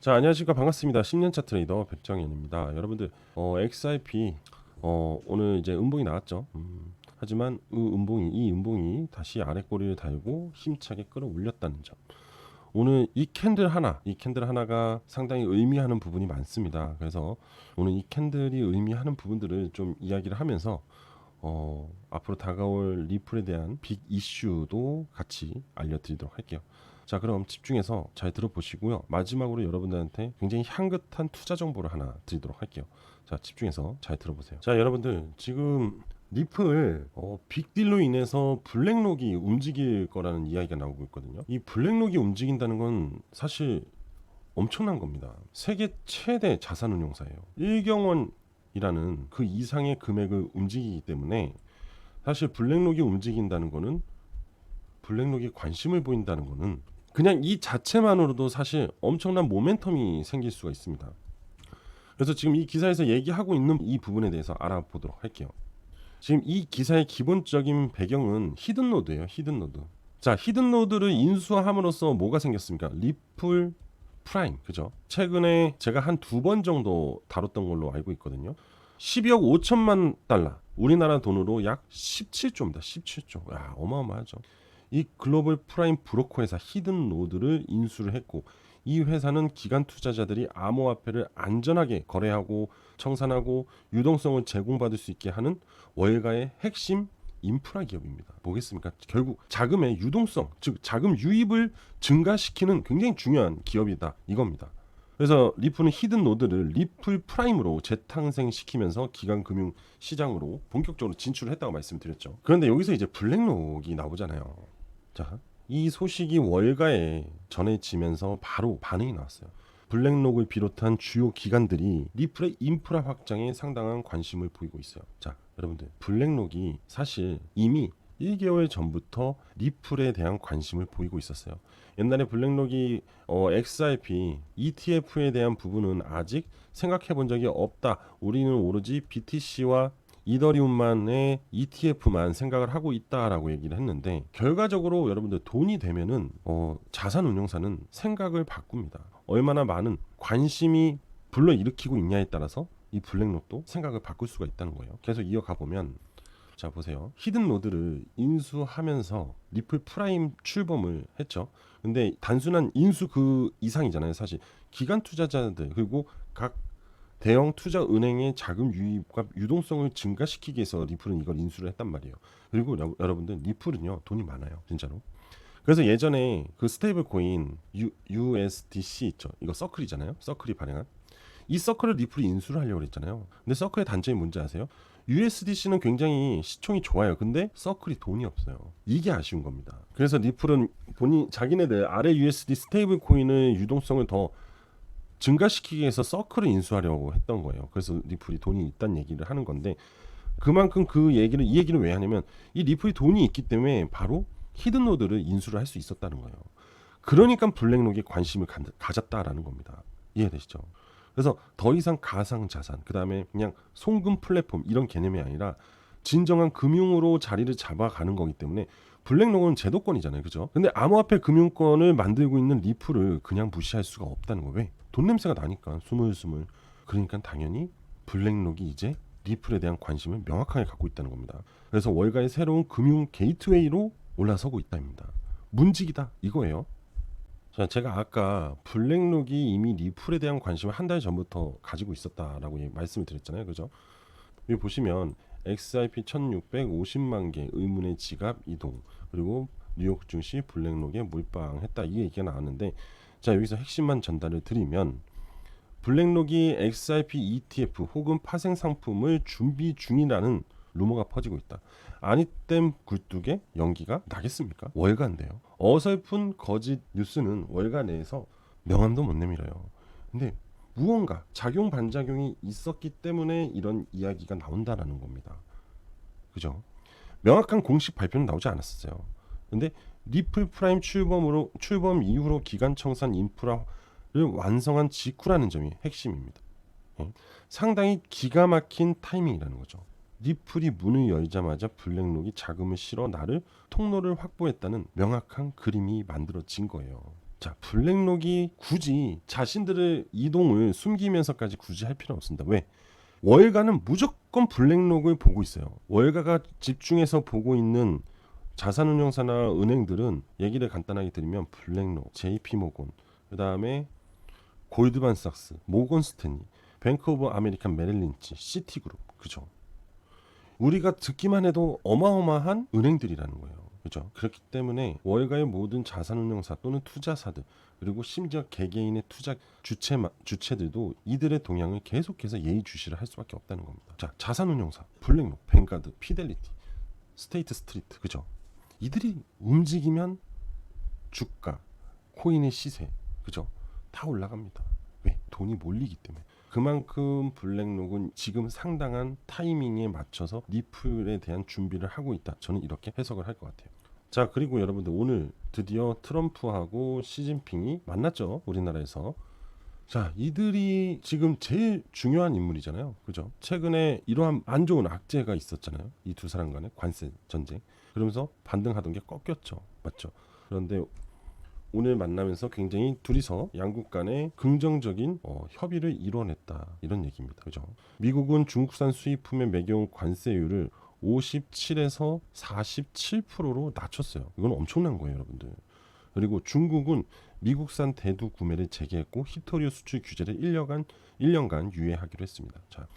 자, 안녕하십니까. 반갑습니다. 10년차 트레이더 백정현입니다. 여러분들, XRP 오늘 이제 음봉이 나왔죠. 하지만 이 음봉이 다시 아래 꼬리를 달고 힘차게 끌어올렸다는 점. 오늘 이 캔들 하나가 상당히 의미하는 부분이 많습니다. 그래서 오늘 이 캔들이 의미하는 부분들을 좀 이야기를 하면서 앞으로 다가올 리플에 대한 빅 이슈도 같이 알려드리도록 할게요. 자, 그럼 집중해서 잘 들어보시고요. 마지막으로 여러분들한테 굉장히 향긋한 투자 정보를 하나 드리도록 할게요. 자, 집중해서 잘 들어보세요. 자, 여러분들 지금 리플 빅딜로 인해서 블랙록이 움직일 거라는 이야기가 나오고 있거든요. 이 블랙록이 움직인다는 건 사실 엄청난 겁니다. 세계 최대 자산운용사예요. 1경원이라는 그 이상의 금액을 움직이기 때문에 사실 블랙록이 움직인다는 거는 블랙록이 관심을 보인다는 거는 그냥 이 자체만으로도 사실 엄청난 모멘텀이 생길 수가 있습니다. 그래서 지금 이 기사에서 얘기하고 있는 이 부분에 대해서 알아보도록 할게요. 지금 이 기사의 기본적인 배경은 히든노드예요. 히든노드. 자, 히든노드를 인수함으로써 뭐가 생겼습니까? 리플 프라임, 그죠? 최근에 제가 한 2번 정도 다뤘던 걸로 알고 있거든요. 12억 5천만 달러, 우리나라 돈으로 약 17조입니다. 17조. 야, 어마어마하죠. 이 글로벌 프라임 브로커 회사 히든노드를 인수를 했고, 이 회사는 기관 투자자들이 암호화폐를 안전하게 거래하고 청산하고 유동성을 제공받을 수 있게 하는 월가의 핵심 인프라 기업입니다. 뭐겠습니까? 결국 자금의 유동성, 즉 자금 유입을 증가시키는 굉장히 중요한 기업이다 이겁니다. 그래서 리플은 히든노드를 리플 프라임으로 재탄생시키면서 기관 금융 시장으로 본격적으로 진출을 했다고 말씀드렸죠. 그런데 여기서 이제 블랙록이 나오잖아요. 자, 이 소식이 월가에 전해지면서 바로 반응이 나왔어요. 블랙록을 비롯한 주요 기관들이 리플의 인프라 확장에 상당한 관심을 보이고 있어요. 자, 여러분들, 블랙록이 사실 이미 1개월 전부터 리플에 대한 관심을 보이고 있었어요. 옛날에 블랙록이 XRP, ETF에 대한 부분은 아직 생각해 본 적이 없다. 우리는 오로지 BTC와 이더리움만의 ETF만 생각을 하고 있다라고 얘기를 했는데, 결과적으로 여러분들 돈이 되면은 자산운용사는 생각을 바꿉니다. 얼마나 많은 관심이 불러일으키고 있냐에 따라서 이 블랙록도 생각을 바꿀 수가 있다는 거예요. 계속 이어가 보면, 자 보세요. 히든노드를 인수하면서 리플 프라임 출범을 했죠. 근데 단순한 인수 그 이상이잖아요. 사실 기관 투자자들 그리고 각 대형 투자 은행의 자금 유입과 유동성을 증가시키기 위해서 리플은 이걸 인수를 했단 말이에요. 그리고 여러분들 리플은요 돈이 많아요, 진짜로. 그래서 예전에 그 스테이블 코인 USDC 있죠. 이거 서클이잖아요. 서클이 발행한 이 서클을 리플이 인수를 하려고 했잖아요. 근데 서클의 단점이 뭔지 아세요? USDC는 굉장히 시총이 좋아요. 근데 서클이 돈이 없어요. 이게 아쉬운 겁니다. 그래서 리플은 자기네들 아래 USD 스테이블 코인의 유동성을 더 증가시키기 위해서 서클을 인수하려고 했던 거예요. 그래서 리플이 돈이 있다는 얘기를 하는 건데, 그만큼 이 얘기를 왜 하냐면 이 리플이 돈이 있기 때문에 바로 히든노드를 인수를 할 수 있었다는 거예요. 그러니까 블랙록에 관심을 가졌다라는 겁니다. 이해되시죠? 그래서 더 이상 가상 자산, 그 다음에 그냥 송금 플랫폼 이런 개념이 아니라 진정한 금융으로 자리를 잡아가는 거기 때문에 블랙록은 제도권이잖아요, 그죠? 근데 암호화폐 금융권을 만들고 있는 리플을 그냥 무시할 수가 없다는 거예요. 왜? 돈 냄새가 나니까 스물스물. 그러니까 당연히 블랙록이 이제 리플에 대한 관심을 명확하게 갖고 있다는 겁니다. 그래서 월가의 새로운 금융 게이트웨이로 올라서고 있다입니다. 문직이다 이거예요. 자, 제가 아까 블랙록이 이미 리플에 대한 관심을 한 달 전부터 가지고 있었다라고 말씀을 드렸잖아요, 그죠? 여기 보시면 XRP 1650만 개 의문의 지갑 이동, 그리고 뉴욕 증시 블랙록에 몰빵했다, 이 얘기가 나왔는데, 자 여기서 핵심만 전달을 드리면 블랙록이 XRP ETF 혹은 파생 상품을 준비 중이라는 루머가 퍼지고 있다. 아니땜 굴뚝에 연기가 나겠습니까? 월가인데요. 어설픈 거짓 뉴스는 월가 내에서 명함도 못 내밀어요. 근데 무언가 작용 반작용이 있었기 때문에 이런 이야기가 나온다라는 겁니다. 그죠? 명확한 공식 발표는 나오지 않았어요. 근데 리플 프라임 출범 이후로 기관 청산 인프라를 완성한 직후라는 점이 핵심입니다. 예. 상당히 기가 막힌 타이밍이라는 거죠. 리플이 문을 열자마자 블랙록이 자금을 실어 나를 통로를 확보했다는 명확한 그림이 만들어진 거예요. 자, 블랙록이 굳이 자신들의 이동을 숨기면서까지 굳이 할 필요는 없습니다. 왜? 월가는 무조건 블랙록을 보고 있어요. 월가가 집중해서 보고 있는 자산운용사나 은행들은 얘기를 간단하게 드리면 블랙록, JP모건, 그 다음에 골드만삭스, 모건 스탠리, 뱅크 오브 아메리칸 메릴린치, 시티그룹, 그죠? 우리가 듣기만 해도 어마어마한 은행들이라는 거예요. 그죠? 그렇기 때문에 월가의 모든 자산운용사 또는 투자사들 그리고 심지어 개개인의 투자 주체들도 이들의 동향을 계속해서 예의주시를 할 수밖에 없다는 겁니다. 자, 자산운용사, 블랙록, 뱅가드, 피델리티, 스테이트 스트리트, 그죠? 이들이 움직이면 주가, 코인의 시세, 그죠? 다 올라갑니다. 왜? 돈이 몰리기 때문에. 그만큼 블랙록은 지금 상당한 타이밍에 맞춰서 리플에 대한 준비를 하고 있다. 저는 이렇게 해석을 할 것 같아요. 자, 그리고 여러분들 오늘 드디어 트럼프하고 시진핑이 만났죠. 우리나라에서. 자, 이들이 지금 제일 중요한 인물이잖아요. 그죠? 최근에 이러한 안 좋은 악재가 있었잖아요. 이 두 사람 간의 관세 전쟁. 그러면서 반등하던 게 꺾였죠. 맞죠? 그런데 오늘 만나면서 굉장히 둘이서 양국 간의 긍정적인 협의를 이뤄냈다. 이런 얘기입니다. 그죠? 미국은 중국산 수입품에 매겨온 관세율을 57에서 47%로 낮췄어요. 이건 엄청난 거예요, 여러분들. 그리고 중국은 미국산 대두 구매를 재개했고 히토리오 수출 규제를 1년간 유예하기로 했습니다. 자,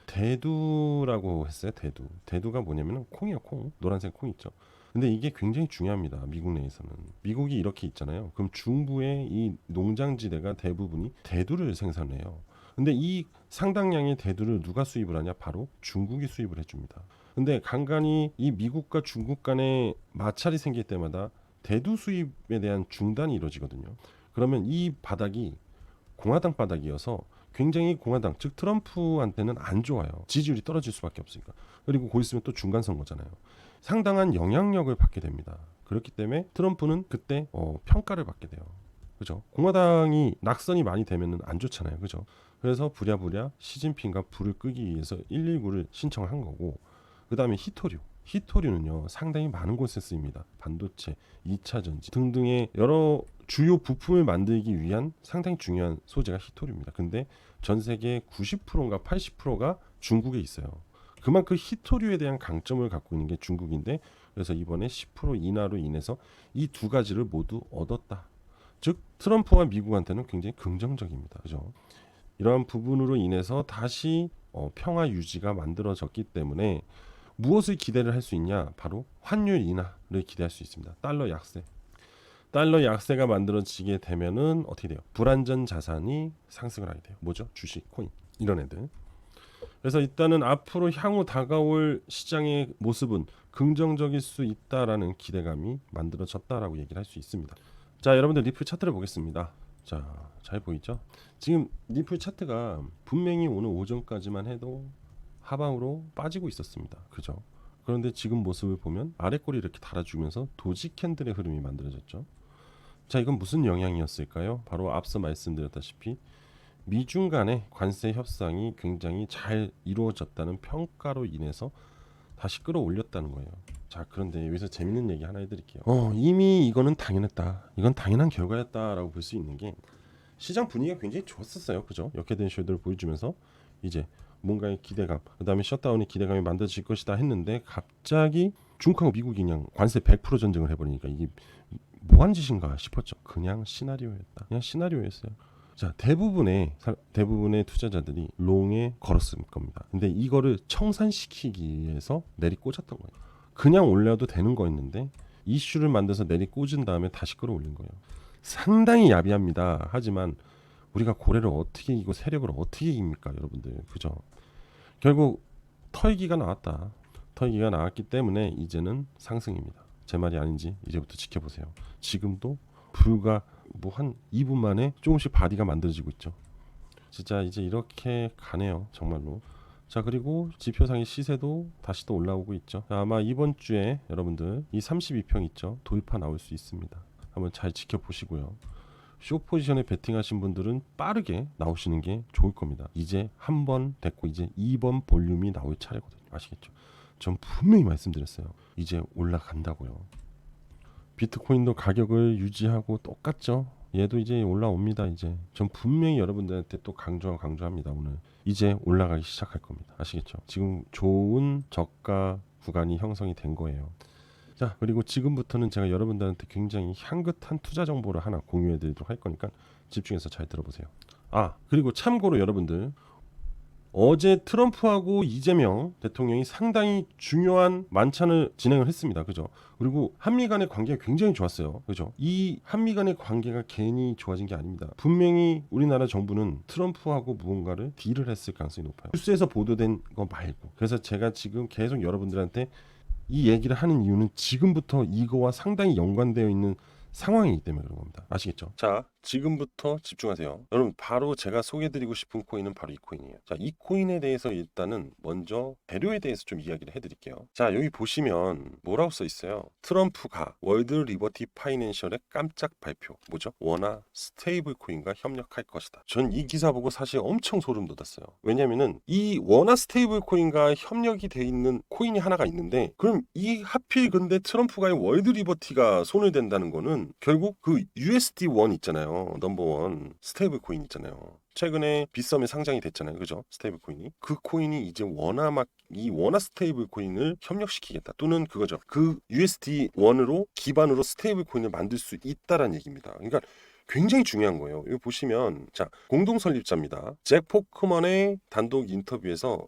대두라고 했어요. 대두가 뭐냐면 콩이에요. 콩. 노란색 콩 있죠. 근데 이게 굉장히 중요합니다. 미국 내에서는. 미국이 이렇게 있잖아요. 그럼 중부의 이 농장지대가 대부분이 대두를 생산해요. 근데 이 상당량의 대두를 누가 수입을 하냐? 바로 중국이 수입을 해줍니다. 근데 간간이 이 미국과 중국 간에 마찰이 생길 때마다 대두 수입에 대한 중단이 이루어지거든요. 그러면 이 바닥이 공화당 바닥이어서 굉장히 공화당, 즉 트럼프한테는 안 좋아요. 지지율이 떨어질 수밖에 없으니까. 그리고 곧 있으면 또 중간 선거잖아요. 상당한 영향력을 받게 됩니다. 그렇기 때문에 트럼프는 그때 평가를 받게 돼요. 그죠? 공화당이 낙선이 많이 되면은 안 좋잖아요. 그죠? 그래서 부랴부랴 시진핑과 불을 끄기 위해서 119를 신청을 한 거고, 그 다음에 히토류는요 상당히 많은 곳에 쓰입니다. 반도체, 2차 전지 등등의 여러 주요 부품을 만들기 위한 상당히 중요한 소재가 히토류입니다. 근데 전 세계 90%인가 80%가 중국에 있어요. 그만큼 히토류에 대한 강점을 갖고 있는 게 중국인데, 그래서 이번에 10% 인하로 인해서 이 두 가지를 모두 얻었다. 즉 트럼프와 미국한테는 굉장히 긍정적입니다. 그죠? 이러한 부분으로 인해서 다시 평화 유지가 만들어졌기 때문에 무엇을 기대를 할 수 있냐? 바로 환율 인하를 기대할 수 있습니다. 달러 약세가 만들어지게 되면은 어떻게 돼요? 불안전 자산이 상승을 하게 돼요. 뭐죠? 주식, 코인 이런 애들. 그래서 일단은 앞으로 향후 다가올 시장의 모습은 긍정적일 수 있다라는 기대감이 만들어졌다라고 얘기를 할 수 있습니다. 자, 여러분들 리플 차트를 보겠습니다. 자, 잘 보이죠? 지금 리플 차트가 분명히 오늘 오전까지만 해도 하방으로 빠지고 있었습니다. 그죠? 그런데 지금 모습을 보면 아래 꼬리 이렇게 달아주면서 도지 캔들의 흐름이 만들어졌죠. 자, 이건 무슨 영향이었을까요? 바로 앞서 말씀드렸다시피 미중 간의 관세 협상이 굉장히 잘 이루어졌다는 평가로 인해서 다시 끌어올렸다는 거예요. 자, 그런데 여기서 재밌는 얘기 하나 해드릴게요. 이미 이거는 당연했다. 이건 당연한 결과였다라고 볼 수 있는 게 시장 분위기가 굉장히 좋았었어요. 그죠? 역회된 쉐도를 보여주면서 이제 뭔가의 기대감, 그 다음에 셧다운의 기대감이 만들어질 것이다 했는데 갑자기 중국하고 미국이 그냥 관세 100% 전쟁을 해버리니까 이게 뭐한 짓인가 싶었죠. 그냥 시나리오였다. 그냥 시나리오였어요. 자, 대부분의 투자자들이 롱에 걸었을 겁니다. 근데 이거를 청산시키기 위해서 내리 꽂았던 거예요. 그냥 올려도 되는 거였는데 이슈를 만들어서 내리 꽂은 다음에 다시 끌어올린 거예요. 상당히 야비합니다. 하지만 우리가 고래를 어떻게 이기고 세력을 어떻게 이깁니까, 여러분들? 그죠? 결국 털기가 나왔다. 털기가 나왔기 때문에 이제는 상승입니다. 제 말이 아닌지 이제부터 지켜보세요. 지금도 불과 한 2분 만에 조금씩 바디가 만들어지고 있죠. 진짜 이제 이렇게 가네요, 정말로. 자, 그리고 지표상의 시세도 다시 또 올라오고 있죠. 아마 이번 주에 여러분들 이 32평 있죠, 돌파 나올 수 있습니다. 한번 잘 지켜보시고요. 숏 포지션에 베팅하신 분들은 빠르게 나오시는 게 좋을 겁니다. 이제 한 번 됐고 이제 2번 볼륨이 나올 차례거든요. 아시겠죠? 전 분명히 말씀드렸어요. 이제 올라간다고요. 비트코인도 가격을 유지하고 똑같죠. 얘도 이제 올라옵니다. 이제 전 분명히 여러분들한테 또 강조합니다. 오늘 이제 올라가기 시작할 겁니다. 아시겠죠? 지금 좋은 저가 구간이 형성이 된 거예요. 자, 그리고 지금부터는 제가 여러분들한테 굉장히 향긋한 투자 정보를 하나 공유해 드리도록 할 거니까 집중해서 잘 들어보세요. 아, 그리고 참고로 여러분들, 어제 트럼프하고 이재명 대통령이 상당히 중요한 만찬을 진행을 했습니다. 그죠? 그리고 한미 간의 관계가 굉장히 좋았어요. 그죠? 이 한미 간의 관계가 괜히 좋아진 게 아닙니다. 분명히 우리나라 정부는 트럼프하고 무언가를 딜을 했을 가능성이 높아요. 뉴스에서 보도된 거 말고. 그래서 제가 지금 계속 여러분들한테 이 얘기를 하는 이유는 지금부터 이거와 상당히 연관되어 있는 상황이기 때문에 그런 겁니다. 아시겠죠? 자, 지금부터 집중하세요. 여러분, 바로 제가 소개해드리고 싶은 코인은 바로 이 코인이에요. 자, 이 코인에 대해서 일단은 먼저 재료에 대해서 좀 이야기를 해드릴게요. 자, 여기 보시면 뭐라고 써 있어요? 트럼프가 월드 리버티 파이낸셜의 깜짝 발표. 뭐죠? 원화 스테이블 코인과 협력할 것이다. 전 이 기사 보고 사실 엄청 소름 돋았어요. 왜냐면은 이 원화 스테이블 코인과 협력이 돼 있는 코인이 하나가 있는데, 그럼 이 하필 근데 트럼프가 월드 리버티가 손을 댄다는 거는 결국 그 USD1 있잖아요. 넘버원 스테이블 코인 있잖아요. 최근에 빗썸에 상장이 됐잖아요. 그죠? 스테이블 코인이. 그 코인이 이제 이 원화 스테이블 코인을 협력시키겠다. 또는 그거죠. 그 USD1으로 기반으로 스테이블 코인을 만들 수 있다라는 얘기입니다. 그러니까 굉장히 중요한 거예요. 이거 보시면 자, 공동 설립자입니다. 잭 포크먼의 단독 인터뷰에서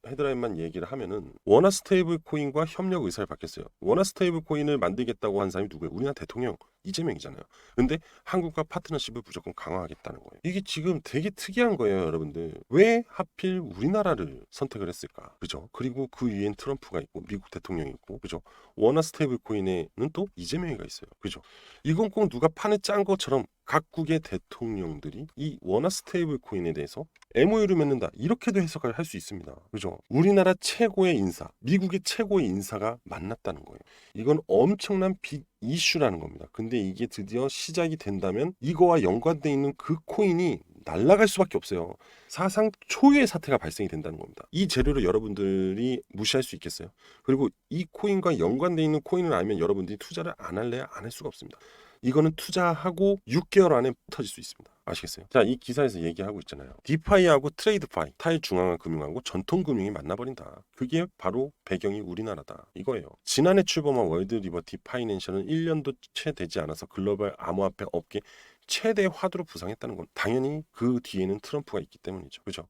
헤드라인만 얘기를 하면은 원화 스테이블 코인과 협력 의사를 밝혔어요. 원화 스테이블 코인을 만들겠다고 한 사람이 누구예요? 우리나라 대통령 이재명이잖아요. 근데 한국과 파트너십을 무조건 강화하겠다는 거예요. 이게 지금 되게 특이한 거예요, 여러분들. 왜 하필 우리나라를 선택을 했을까? 그죠? 그리고 그 위엔 트럼프가 있고 미국 대통령이 있고, 그죠? 원화 스테이블 코인에는 또 이재명이가 있어요. 그죠? 이건 꼭 누가 판에 짠 것처럼 각국의 대통령들이 이 원화 스테이블 코인에 대해서 MOU를 맺는다. 이렇게도 해석을 할 수 있습니다. 그죠? 우리나라 최고의 인사, 미국의 최고의 인사가 만났다는 거예요. 이건 엄청난 빅 이슈라는 겁니다. 근데 이게 드디어 시작이 된다면 이거와 연관돼 있는 그 코인이 날아갈 수밖에 없어요. 사상 초유의 사태가 발생이 된다는 겁니다. 이 재료를 여러분들이 무시할 수 있겠어요? 그리고 이 코인과 연관돼 있는 코인을 알면 여러분들이 투자를 안 할래야 안 할 수가 없습니다. 이거는 투자하고 6개월 안에 터질 수 있습니다. 아시겠어요? 자, 이 기사에서 얘기하고 있잖아요. 디파이하고 트레이드파이, 탈중앙화 금융하고 전통금융이 만나버린다. 그게 바로 배경이 우리나라다. 이거예요. 지난해 출범한 월드 리버티 파이낸셜은 1년도 채 되지 않아서 글로벌 암호화폐 업계 최대 화두로 부상했다는 건 당연히 그 뒤에는 트럼프가 있기 때문이죠. 그죠?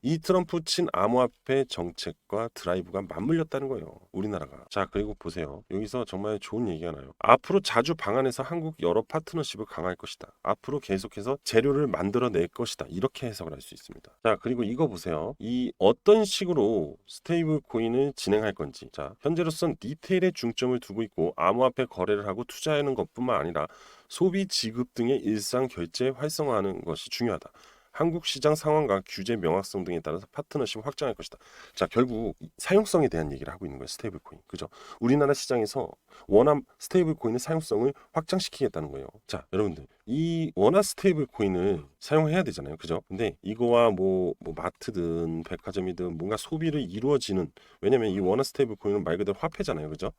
이 트럼프 친 암호화폐 정책과 드라이브가 맞물렸다는 거예요. 우리나라가. 자, 그리고 보세요. 여기서 정말 좋은 얘기가 나요. 앞으로 자주 방한해서 한국 여러 파트너십을 강화할 것이다. 앞으로 계속해서 재료를 만들어낼 것이다. 이렇게 해석을 할 수 있습니다. 자, 그리고 이거 보세요. 이 어떤 식으로 스테이블 코인을 진행할 건지. 자, 현재로선 디테일에 중점을 두고 있고 암호화폐 거래를 하고 투자하는 것뿐만 아니라 소비 지급 등의 일상 결제 활성화하는 것이 중요하다. 한국 시장 상황과 규제 명확성 등에 따라서 파트너십 확장할 것이다. 자, 결국 사용성에 대한 얘기를 하고 있는 거예요. 스테이블 코인. 그죠? 우리나라 시장에서 원화 스테이블 코인의 사용성을 확장시키겠다는 거예요. 자, 여러분들. 이 원화 스테이블 코인을 사용해야 되잖아요. 그죠? 근데 이거와 뭐 마트든 백화점이든 뭔가 소비를 이루어지는, 왜냐면 이 원화 스테이블 코인은 말 그대로 화폐잖아요. 그죠?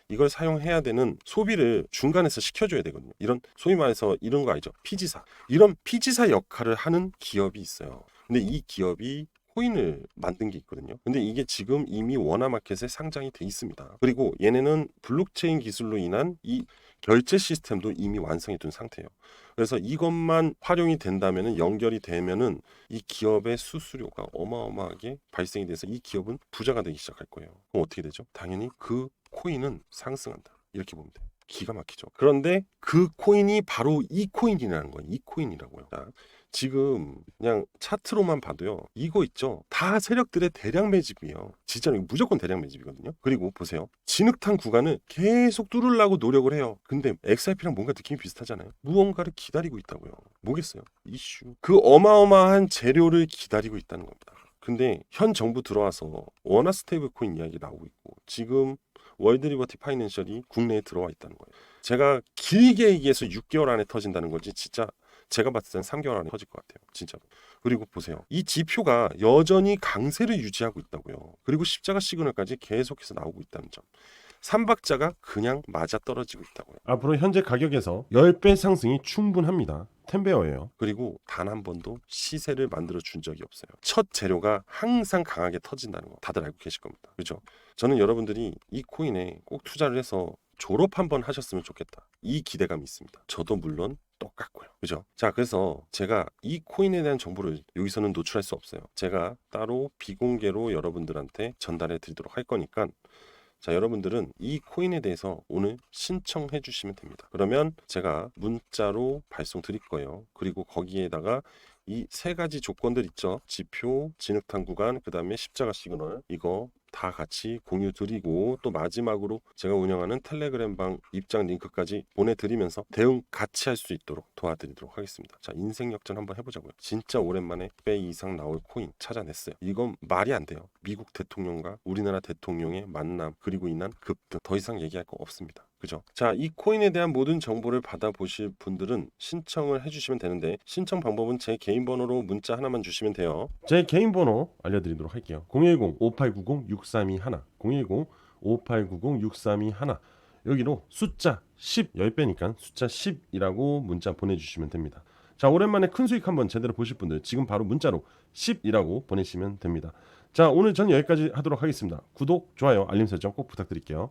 이걸 사용해야 되는 소비를 중간에서 시켜줘야 되거든요. 이런 소위 말해서 이런 거 알죠? 피지사. 이런 피지사 역할을 하는 기업이 있어요. 근데 이 기업이 코인을 만든 게 있거든요. 근데 이게 지금 이미 원화마켓에 상장이 돼 있습니다. 그리고 얘네는 블록체인 기술로 인한 이 결제 시스템도 이미 완성해 둔 상태예요. 그래서 이것만 활용이 된다면은, 연결이 되면은 이 기업의 수수료가 어마어마하게 발생이 돼서 이 기업은 부자가 되기 시작할 거예요. 그럼 어떻게 되죠? 당연히 그 코인은 상승한다. 이렇게 보면 돼요. 기가 막히죠. 그런데 그 코인이 바로 이 코인이라는 거예요. 이 코인이라고요. 자, 지금 그냥 차트로만 봐도요. 이거 있죠. 다 세력들의 대량 매집이에요. 진짜로 무조건 대량 매집이거든요. 그리고 보세요. 진흙탕 구간을 계속 뚫으려고 노력을 해요. 근데 XRP랑 뭔가 느낌이 비슷하잖아요. 무언가를 기다리고 있다고요. 뭐겠어요? 이슈. 그 어마어마한 재료를 기다리고 있다는 겁니다. 근데 현 정부 들어와서 원화 스테이블 코인 이야기 나오고 있고, 지금 월드 리버티 파이낸셜이 국내에 들어와 있다는 거예요. 제가 길게 얘기해서 6개월 안에 터진다는 거지, 진짜 제가 봤을 땐 3개월 안에 터질 것 같아요. 진짜로. 그리고 보세요. 이 지표가 여전히 강세를 유지하고 있다고요. 그리고 십자가 시그널까지 계속해서 나오고 있다는 점. 삼박자가 그냥 맞아떨어지고 있다고요. 앞으로 현재 가격에서 10배 상승이 충분합니다. 텐베어예요. 그리고 단 한 번도 시세를 만들어 준 적이 없어요. 첫 재료가 항상 강하게 터진다는 거 다들 알고 계실 겁니다. 그렇죠? 저는 여러분들이 이 코인에 꼭 투자를 해서 졸업 한번 하셨으면 좋겠다. 이 기대감이 있습니다. 저도 물론 똑같고요. 그죠? 자, 그래서 제가 이 코인에 대한 정보를 여기서는 노출할 수 없어요. 제가 따로 비공개로 여러분들한테 전달해 드리도록 할 거니까 자, 여러분들은 이 코인에 대해서 오늘 신청해 주시면 됩니다. 그러면 제가 문자로 발송 드릴 거예요. 그리고 거기에다가 이 세 가지 조건들 있죠. 지표, 진흙탕 구간, 그 다음에 십자가 시그널 이거 다 같이 공유 드리고 또 마지막으로 제가 운영하는 텔레그램 방 입장 링크까지 보내드리면서 대응 같이 할 수 있도록 도와드리도록 하겠습니다. 자, 인생 역전 한번 해보자고요. 진짜 오랜만에 배 이상 나올 코인 찾아냈어요. 이건 말이 안 돼요. 미국 대통령과 우리나라 대통령의 만남 그리고 인한 급등 더 이상 얘기할 거 없습니다. 그죠? 자, 이 코인에 대한 모든 정보를 받아보실 분들은 신청을 해주시면 되는데 신청 방법은 제 개인 번호로 문자 하나만 주시면 돼요. 제 개인 번호 알려드리도록 할게요. 010-5890-6321 010-5890-6321 여기로 숫자 10 10배니까 숫자 10이라고 문자 보내주시면 됩니다. 자, 오랜만에 큰 수익 한번 제대로 보실 분들 지금 바로 문자로 10이라고 보내시면 됩니다. 자, 오늘 전 여기까지 하도록 하겠습니다. 구독, 좋아요, 알림 설정 꼭 부탁드릴게요.